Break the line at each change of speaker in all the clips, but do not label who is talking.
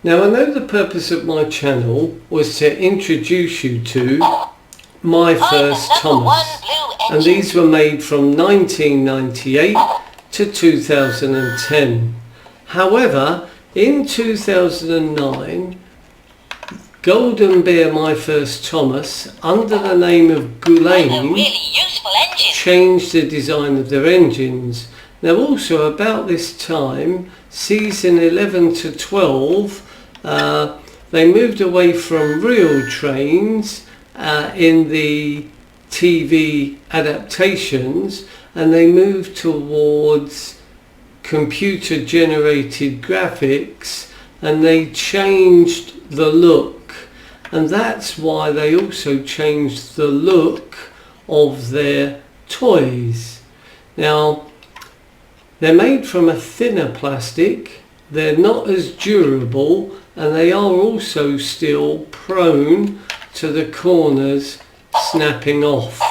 Now, I know the purpose of my channel was to introduce you to my first Thomas, and these were made from 1998 to 2010. However, in 2009, Golden Bear My First Thomas, under the name of Gullane, changed the design of their engines. Now also about this time, season 11 to 12, they moved away from real trains in the TV adaptations, and they moved towards computer generated graphics, and they changed the look, and that's why they also changed the look of their toys. Now, they're made from a thinner plastic, they're not as durable, and they are also still prone to the corners snapping off.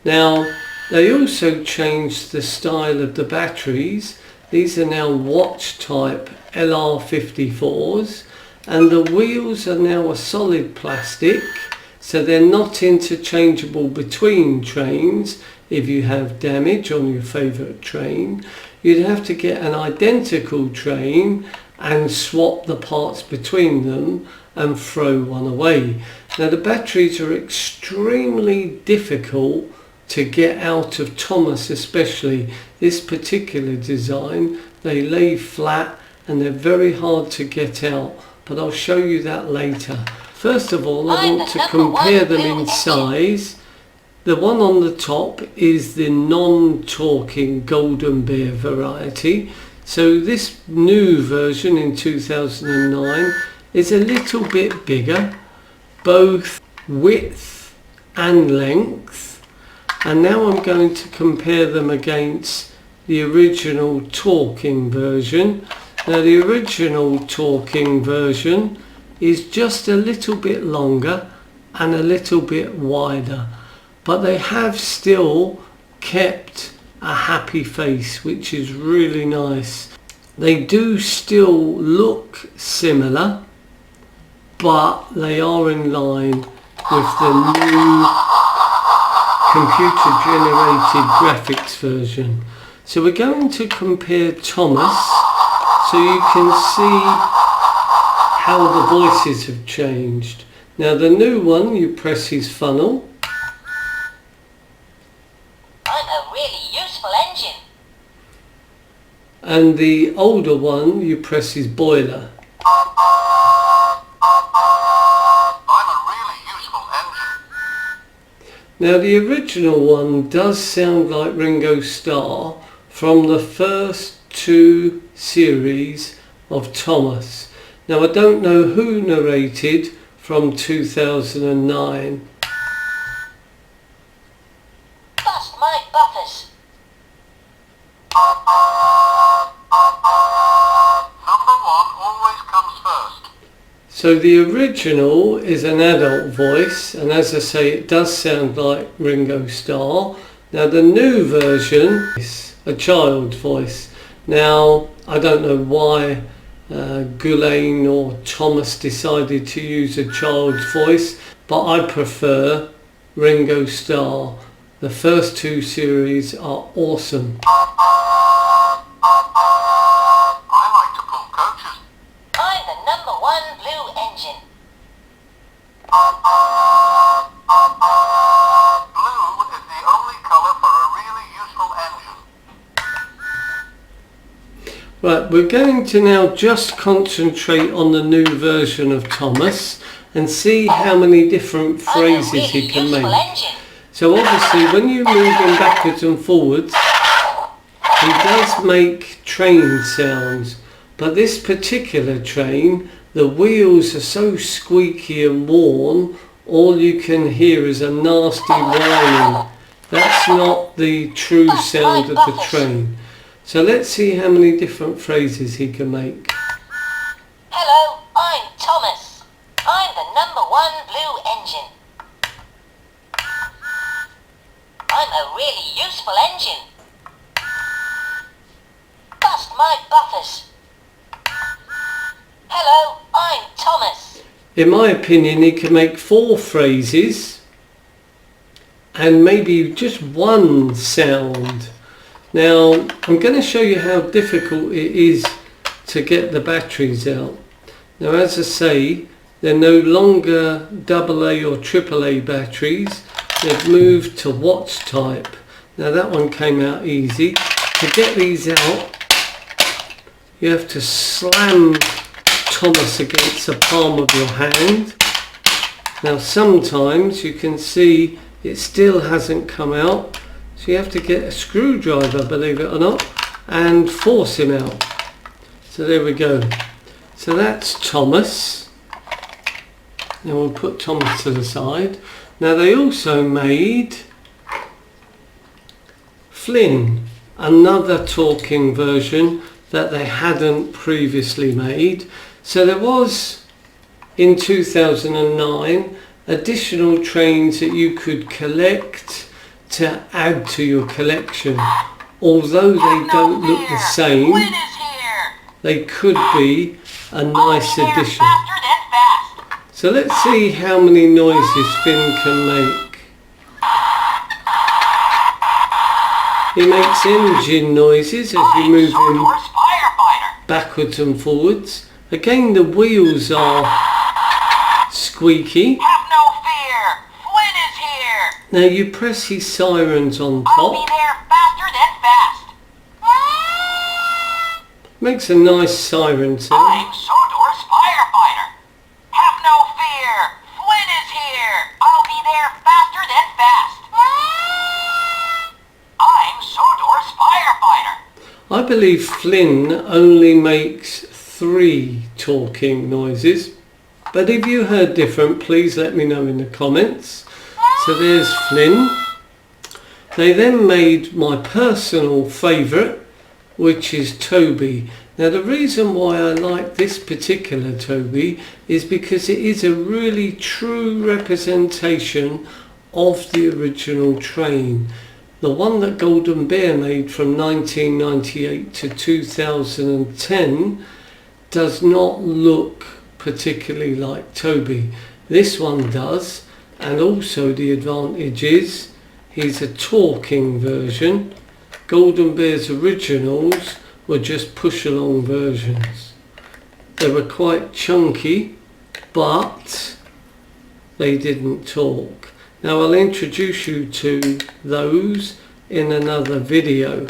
Now, they also changed the style of the batteries. These are now watch type LR54s, and the wheels are now a solid plastic, so they're not interchangeable between trains. If you have damage on your favourite train, you'd have to get an identical train and swap the parts between them and throw one away. Now, the batteries are extremely difficult to get out of Thomas, especially this particular design. They lay flat and they're very hard to get out, but I'll show you that later. First of all, I want to compare them in size. The one on the top is the non-talking Golden Bear variety. So this new version in 2009 is a little bit bigger, both width and length. And now I'm going to compare them against the original talking version. Now, the original talking version is just a little bit longer and a little bit wider, but they have still kept a happy face, which is really nice. They do still look similar, but they are in line with the new computer generated graphics version. So we're going to compare Thomas, so you can see how the voices have changed. Now, the new one, you press his funnel.
I'm a really useful engine.
And the older one, you press his boiler.
I'm a really useful engine.
Now, the original one does sound like Ringo Starr from the first two series of Thomas. Now, I don't know who narrated from 2009.
Bust my buffers. Number one always comes first.
So the original is an adult voice, and as I say, it does sound like Ringo Starr. Now, the new version is a child voice. Now, I don't know why Gullane or Thomas decided to use a child's voice, but I prefer Ringo Starr. The first two series are awesome.
I like to pull coaches. I'm the number one blue engine. Blue is the only colour for a really useful engine.
Right, we're going to now just concentrate on the new version of Thomas and see how many different phrases he can make. So obviously, when you move him backwards and forwards, he does make train sounds, but this particular train, the wheels are so squeaky and worn, all you can hear is a nasty whining. That's not the true sound of the train. So let's see how many different phrases he can make.
Hello, I'm Thomas. I'm the number one blue engine. I'm a really useful engine. Bust my buffers. Hello,
in my opinion, he can make 4 phrases and maybe just 1 sound. Now, I'm going to show you how difficult it is to get the batteries out. Now, as I say, they're no longer AA or AAA batteries. They've moved to watts type. Now, that one came out easy. To get these out, you have to slam Thomas against the palm of your hand. Now, sometimes you can see it still hasn't come out. So you have to get a screwdriver, believe it or not, and force him out. So there we go. So that's Thomas. Now we'll put Thomas to the side. Now they also made Flynn, another talking version that they hadn't previously made. So there was, in 2009, additional trains that you could collect to add to your collection. Although they don't look the same, they could be a nice addition. So let's see how many noises Finn can make. He makes engine noises as you move him backwards and forwards. Again, the wheels are squeaky.
Have no fear. Flynn is here.
Now you press his sirens on top.
I'll be there faster than fast.
Makes a nice siren sound.
I'm Sodor's firefighter. Have no fear. Flynn is here. I'll be there faster than fast. I'm Sodor's firefighter.
I believe Flynn only makes 3 talking noises. But if you heard different, please let me know in the comments. So there's Flynn. They then made my personal favourite, which is Toby. Now the reason why I like this particular Toby is because it is a really true representation of the original train. The one that Golden Bear made from 1998 to 2010 does not look particularly like Toby. This one does, and also the advantage is he's a talking version. Golden Bear's originals were just push along versions. They were quite chunky, but they didn't talk. Now I'll introduce you to those in another video.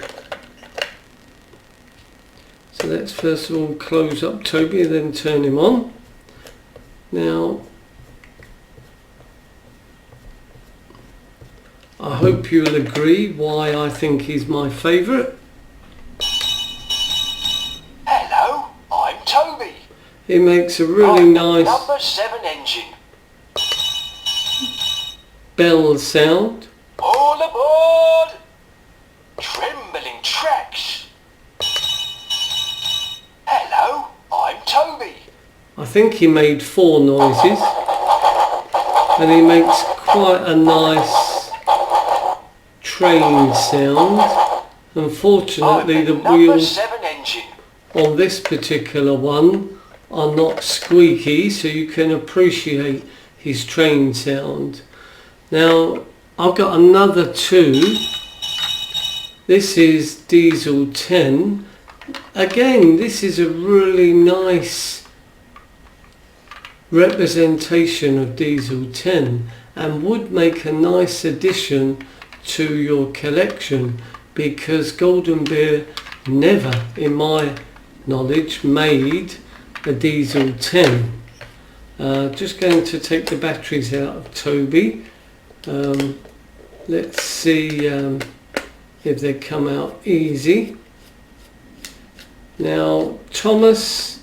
So let's first of all close up Toby and then turn him on. Now I hope you'll agree why I think he's my favourite.
Hello, I'm Toby.
He makes a really nice
Number 7 engine.
bell sound.
All aboard! Trembling tracks. Hello, I'm Toby.
I think he made 4 noises, and he makes quite a nice train sound. Unfortunately, the
Number
wheels
7 engine.
on this particular one are not squeaky, so you can appreciate his train sound. Now I've got another 2. This is Diesel 10. Again, this is a really nice representation of Diesel 10 and would make a nice addition to your collection, because Golden Bear never, in my knowledge, made a Diesel 10. Just going to take the batteries out of Toby. Let's see if they come out easy. Now Thomas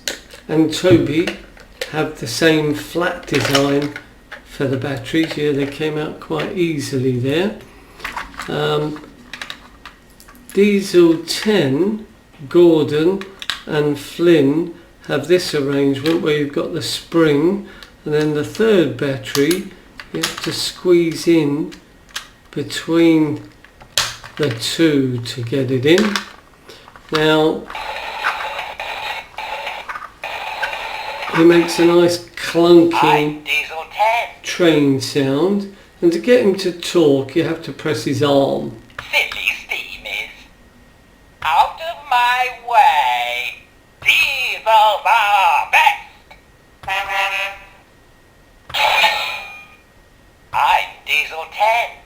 and Toby have the same flat design for the batteries. Yeah, they came out quite easily there. Diesel 10, Gordon and Flynn have this arrangement where you've got the spring, and then the third battery you have to squeeze in between the 2 to get it in. Now He makes a nice clunking
I'm Diesel 10.
train sound, and to get him to talk you have to press his arm.
Silly steam is. Out of my way. Diesels are best. I'm Diesel 10.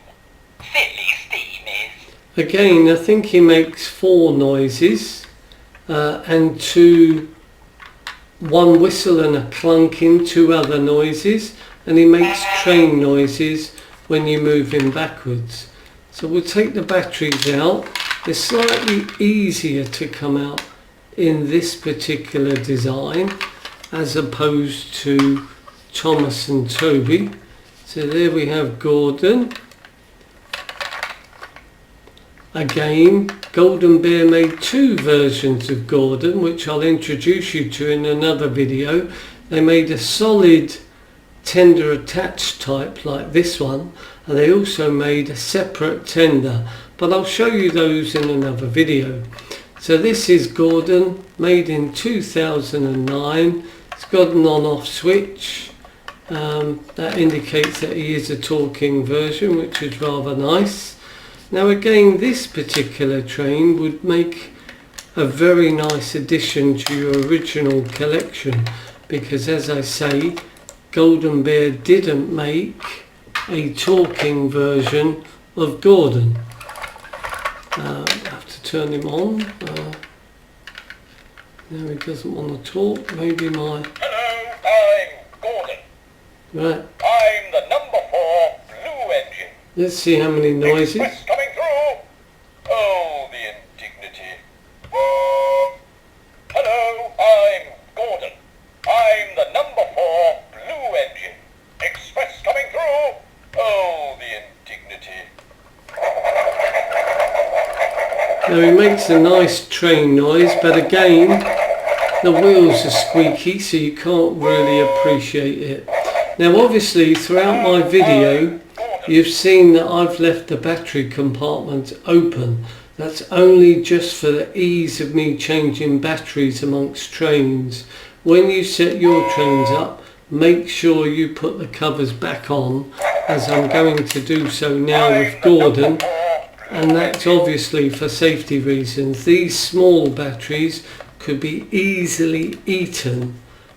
Silly steam is.
Again, I think he makes 4 noises and 1 whistle and a clunking, 2 other noises, and he makes train noises when you move him backwards. So we'll take the batteries out. They're slightly easier to come out in this particular design as opposed to Thomas and Toby. So there we have Gordon. Again, Golden Bear made 2 versions of Gordon, which I'll introduce you to in another video. They made a solid tender attached type like this one, and they also made a separate tender, but I'll show you those in another video. So this is Gordon, made in 2009. It's got an on-off switch. That indicates that he is a talking version, which is rather nice. Now again, this particular train would make a very nice addition to your original collection, because as I say, Golden Bear didn't make a talking version of Gordon. I have to turn him on. Now he doesn't want to talk. Maybe my...
Hello, I'm Gordon.
Right,
I'm the number 4 blue engine.
let's see how many noises.
Express coming through. Oh, the indignity. Hello, I'm Gordon. I'm the number 4 blue engine. Express coming through. Oh, the indignity.
Now he makes a nice train noise, but again, the wheels are squeaky, so you can't really appreciate it. Now obviously throughout my video you've seen that I've left the battery compartment open. That's only just for the ease of me changing batteries amongst trains. When you set your trains up, make sure you put the covers back on, as I'm going to do so now with Gordon, and that's obviously for safety reasons. These small batteries could be easily eaten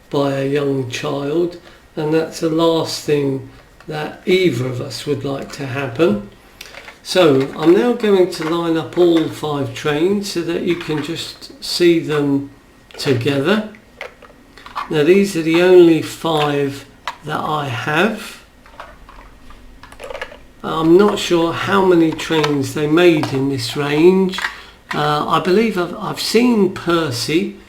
by a young child, and that's the last thing that either of us would like to happen. So I'm now going to line up all 5 trains so that you can just see them together. Now these are the only 5 that I have. I'm not sure how many trains they made in this range. I believe I've seen Percy.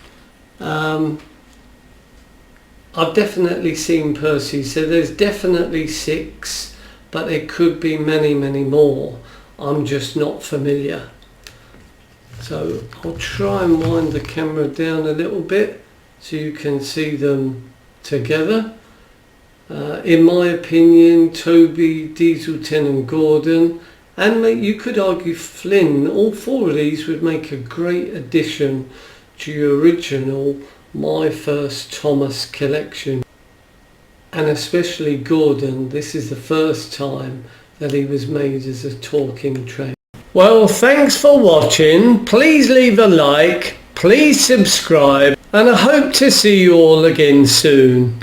I've definitely seen Percy, so there's definitely 6, but there could be many, many more. I'm just not familiar. So I'll try and wind the camera down a little bit so you can see them together. In my opinion, Toby, Diesel 10 and Gordon, and you could argue Flynn, all 4 of these would make a great addition to your original My First Thomas collection. And especially Gordon, this is the first time that he was made as a talking train. Well, thanks for watching. Please leave a like, please subscribe, and I hope to see you all again soon.